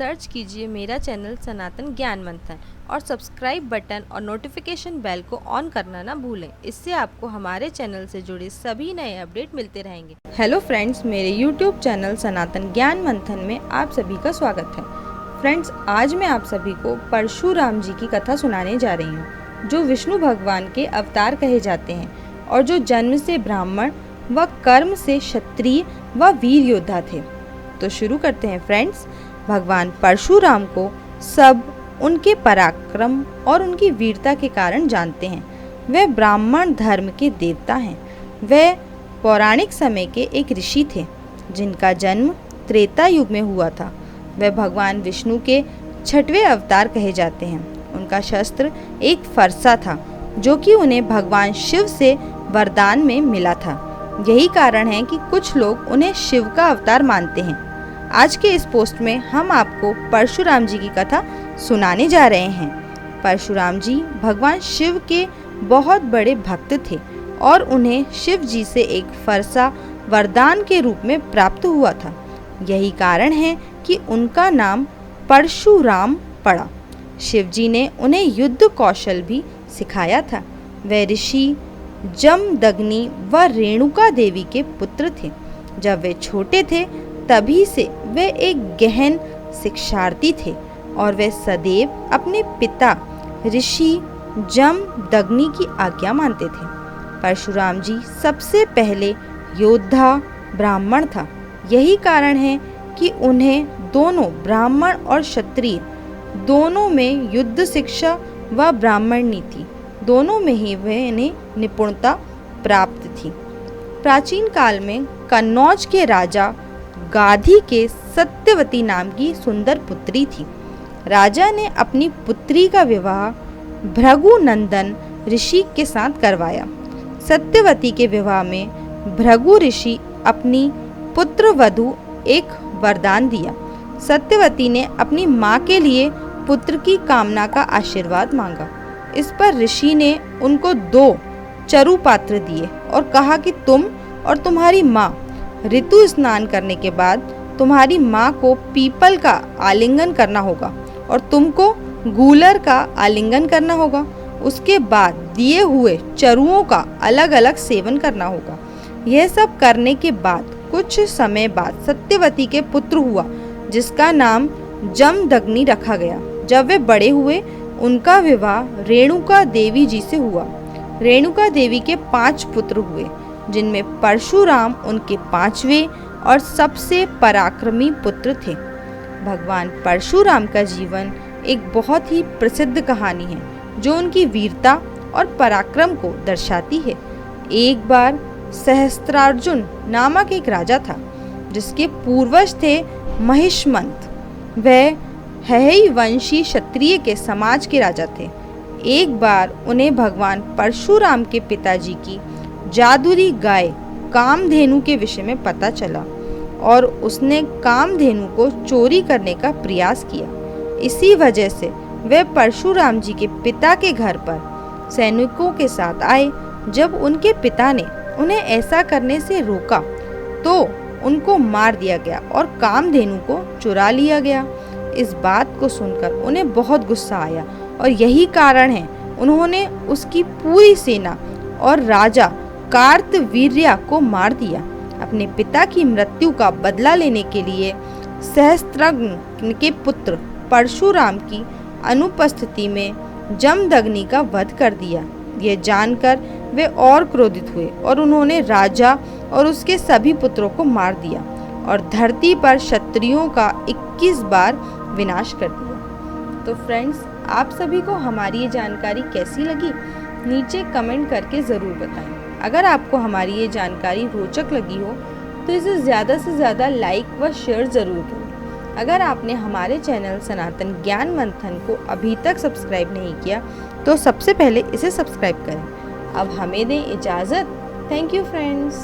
Search कीजिए मेरा channel सनातन ज्ञान मंथन और सब्सक्राइब बटन और नोटिफिकेशन बेल को ऑन करना ना भूलें। इससे आपको हमारे चैनल से जुड़े सभी नए अपडेट मिलते रहेंगे। हेलो फ्रेंड्स, मेरे यूट्यूब चैनल सनातन ज्ञान मंथन में आप सभी का स्वागत है। फ्रेंड्स, आज मैं आप सभी को परशुराम जी की कथा सुनाने जा रही हूँ, जो विष्णु भगवान के अवतार कहे जाते हैं और जो जन्म से ब्राह्मण व कर्म से क्षत्रिय व वीर योद्धा थे। तो शुरू करते हैं फ्रेंड्स। भगवान परशुराम को सब उनके पराक्रम और उनकी वीरता के कारण जानते हैं। वे ब्राह्मण धर्म के देवता हैं। वे पौराणिक समय के एक ऋषि थे जिनका जन्म त्रेता युग में हुआ था। वे भगवान विष्णु के छठवें अवतार कहे जाते हैं। उनका शस्त्र एक फरसा था जो कि उन्हें भगवान शिव से वरदान में मिला था। यही कारण है कि कुछ लोग उन्हें शिव का अवतार मानते हैं। आज के इस पोस्ट में हम आपको परशुराम जी की कथा सुनाने जा रहे हैं। परशुराम जी भगवान शिव के बहुत बड़े भक्त थे और उन्हें शिव जी से एक फरसा वरदान के रूप में प्राप्त हुआ था। यही कारण है कि उनका नाम परशुराम पड़ा। शिव जी ने उन्हें युद्ध कौशल भी सिखाया था। वे ऋषि जमदग्नि व रेणुका देवी के पुत्र थे। जब वे छोटे थे तभी से वे एक गहन शिक्षार्थी थे और वे सदैव अपने पिता ऋषि जमदग्नि की आज्ञा मानते थे। परशुराम जी सबसे पहले योद्धा ब्राह्मण था। यही कारण है कि उन्हें दोनों ब्राह्मण और क्षत्रिय दोनों में युद्ध शिक्षा व ब्राह्मण नीति दोनों में ही इन्हें निपुणता प्राप्त थी। प्राचीन काल में कन्नौज के राजा गाधी के सत्यवती नाम की सुंदर पुत्री थी। राजा ने अपनी पुत्री का विवाह भृगुनंदन ऋषि के साथ करवाया। सत्यवती के विवाह में भृगु ऋषि अपनी पुत्र वधु एक वरदान दिया। सत्यवती ने अपनी माँ के लिए पुत्र की कामना का आशीर्वाद मांगा। इस पर ऋषि ने उनको 2 चरु पात्र दिए और कहा कि तुम और तुम्हारी माँ ऋतु स्नान करने के बाद तुम्हारी माँ को पीपल का आलिंगन करना होगा और तुमको गूलर का आलिंगन करना होगा। उसके बाद दिए हुए चरुओं का अलग अलग सेवन करना होगा। यह सब करने के बाद कुछ समय बाद सत्यवती के पुत्र हुआ जिसका नाम जमदग्नि रखा गया। जब वे बड़े हुए उनका विवाह रेणुका देवी जी से हुआ। रेणुका देवी के 5 पुत्र हुए जिनमें परशुराम उनके 5वें और सबसे पराक्रमी पुत्र थे। भगवान परशुराम का जीवन एक बहुत ही प्रसिद्ध कहानी है जो उनकी वीरता और पराक्रम को दर्शाती है। एक बार सहस्त्रार्जुन नामक एक राजा था जिसके पूर्वज थे महिष्मंत। वह हैहय वंशी क्षत्रिय के समाज के राजा थे। एक बार उन्हें भगवान परशुराम के पिताजी की जादुई गाय कामधेनु के विषय में पता चला और उसने कामधेनु को चोरी करने का प्रयास किया। इसी वजह से वे परशुराम जी के पिता के घर पर सैनिकों के साथ आए। जब उनके पिता ने उन्हें ऐसा करने से रोका तो उनको मार दिया गया और कामधेनु को चुरा लिया गया। इस बात को सुनकर उन्हें बहुत गुस्सा आया और यही कारण है उन्होंने उसकी पूरी सेना और राजा कार्तवीर्य को मार दिया। अपने पिता की मृत्यु का बदला लेने के लिए सहस्त्रघ्न के पुत्र परशुराम की अनुपस्थिति में जमदग्नि का वध कर दिया। ये जानकर वे और क्रोधित हुए और उन्होंने राजा और उसके सभी पुत्रों को मार दिया और धरती पर क्षत्रियों का 21 बार विनाश कर दिया। तो फ्रेंड्स, आप सभी को हमारी ये जानकारी कैसी लगी नीचे कमेंट करके ज़रूर बताएं। अगर आपको हमारी ये जानकारी रोचक लगी हो तो इसे ज़्यादा से ज़्यादा लाइक व शेयर ज़रूर करें। अगर आपने हमारे चैनल सनातन ज्ञान मंथन को अभी तक सब्सक्राइब नहीं किया तो सबसे पहले इसे सब्सक्राइब करें। अब हमें दें इजाज़त। Thank you friends.